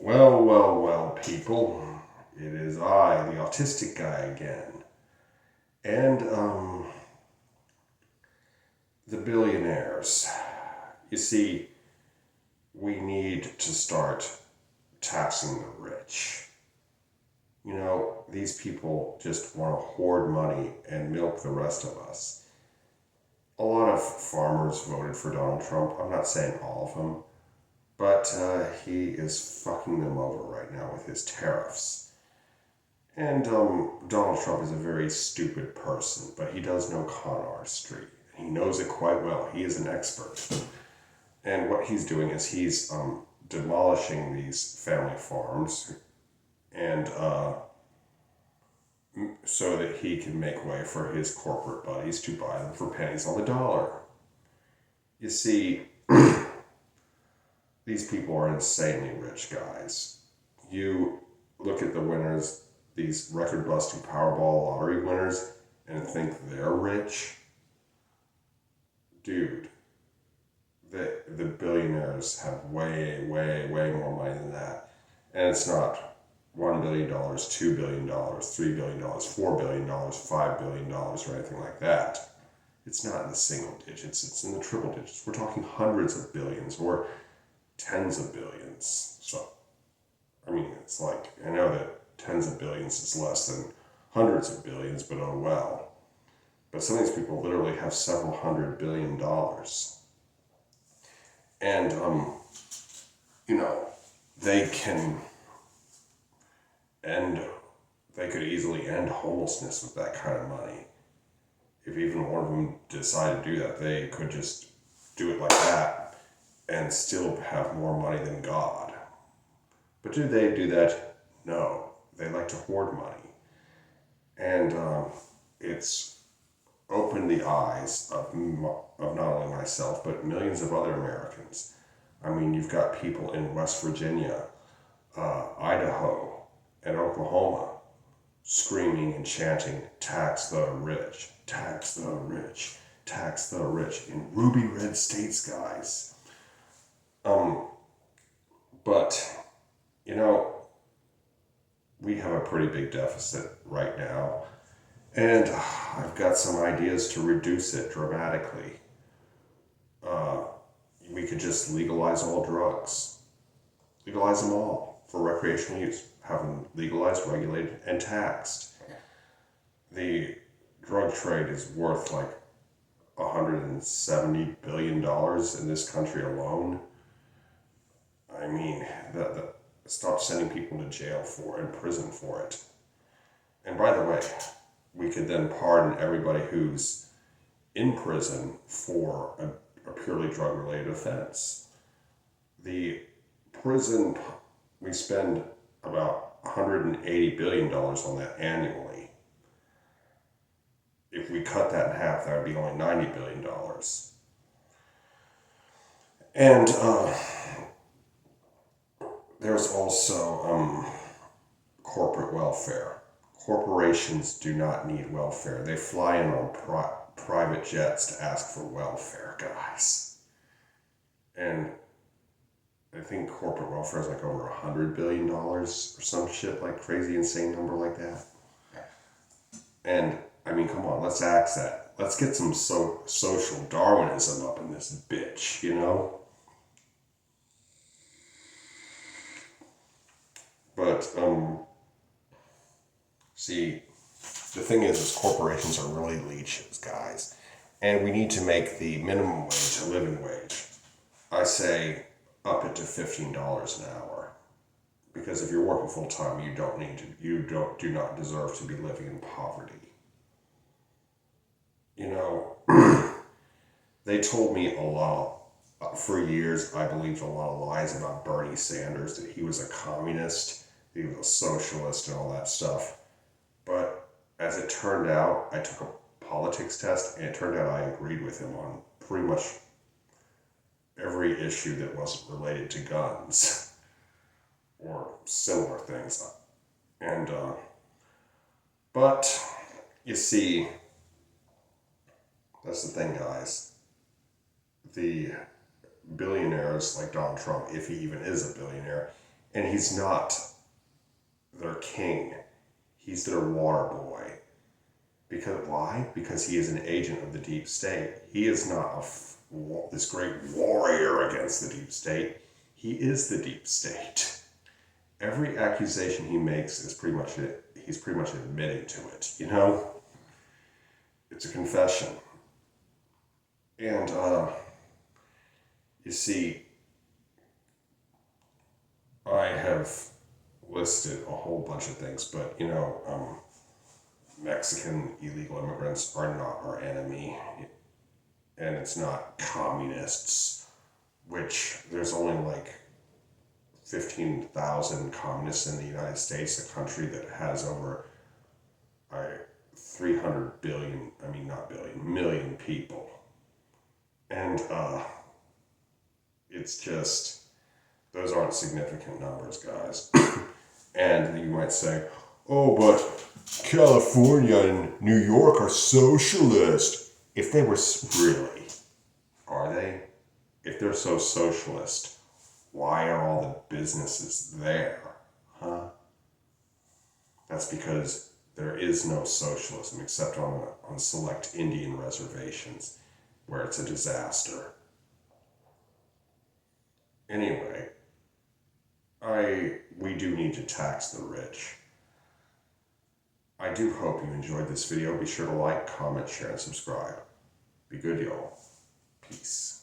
Well, people. It is I, the autistic guy again. And, the billionaires. You see, we need to start taxing the rich. You know, these people just want to hoard money and milk the rest of us. A lot of farmers voted for Donald Trump. I'm not saying all of them, but he is fucking them over right now with his tariffs. And Donald Trump is a very stupid person, but he does know con artistry. He knows it quite well. He is an expert. And what he's doing is he's demolishing these family farms and so that he can make way for his corporate buddies to buy them for pennies on the dollar. You see, these people are insanely rich guys. You look at the winners, these record-busting Powerball lottery winners, and think they're rich. Dude, the billionaires have way more money than that. And it's not $1 billion, $2 billion, $3 billion, $4 billion, $5 billion, or anything like that. It's not in the single digits, it's in the triple digits. We're talking hundreds of billions or tens of billions. So, I mean, it's like, I know that tens of billions is less than hundreds of billions, but oh well. But some of these people literally have several $100 billion. And, you know, they could easily end homelessness with that kind of money. If even one of them decided to do that, they could just do it like that and still have more money than God. But do they do that? No. They like to hoard money. And it's opened the eyes of not only myself, but millions of other Americans. I mean, you've got people in West Virginia, Idaho, and Oklahoma screaming and chanting, tax the rich, tax the rich, tax the rich, in ruby red states, guys. But, you know, we have a pretty big deficit right now, and I've got some ideas to reduce it dramatically. We could just legalize all drugs. Legalize them all for recreational use. Have them legalized, regulated, and taxed. The drug trade is worth like $170 billion in this country alone. I mean, stop sending people to jail for and prison for it. And by the way, we could then pardon everybody who's in prison for a purely drug-related offense. The prison, we spend about $180 billion on that annually. If we cut that in half, that would be only $90 billion. And there's also corporate welfare. Corporations do not need welfare. They fly in on private jets to ask for welfare, guys. And I think corporate welfare is like over $100 billion or some shit, like crazy insane number like that. And I mean, come on, let's axe that. Let's get some social Darwinism up in this bitch, you know? But, see, the thing is corporations are really leeches, guys. And we need to make the minimum wage a living wage. I say up it to $15 an hour. Because if you're working full time, you do not deserve to be living in poverty. You know, they told me a lot. For years, I believed a lot of lies about Bernie Sanders, that he was a communist, he was a socialist and all that stuff. But as it turned out, I took a politics test, and it turned out I agreed with him on pretty much every issue that wasn't related to guns or similar things. And, but, you see, that's the thing, guys. The billionaires like Donald Trump, if he even is a billionaire, And he's not their king. He's their water boy. Because why? Because he is an agent of the deep state. He is not this great warrior against the deep state. He is the deep state. Every accusation he makes is pretty much it. He's pretty much admitting to it, you know? It's a confession. And, you see, I have listed a whole bunch of things, but, you know, Mexican illegal immigrants are not our enemy. And it's not communists, which there's only like 15,000 communists in the United States, a country that has over 300 billion, I mean not billion, million people. And it's just, those aren't significant numbers, guys. And you might say, oh, but California and New York are socialist. If they were really, are they? If they're so socialist, why are all the businesses there? Huh? That's because there is no socialism except on select Indian reservations where it's a disaster. Anyway, we do need to tax the rich. I do hope you enjoyed this video. Be sure to like, comment, share, and subscribe. Be good, y'all. Peace.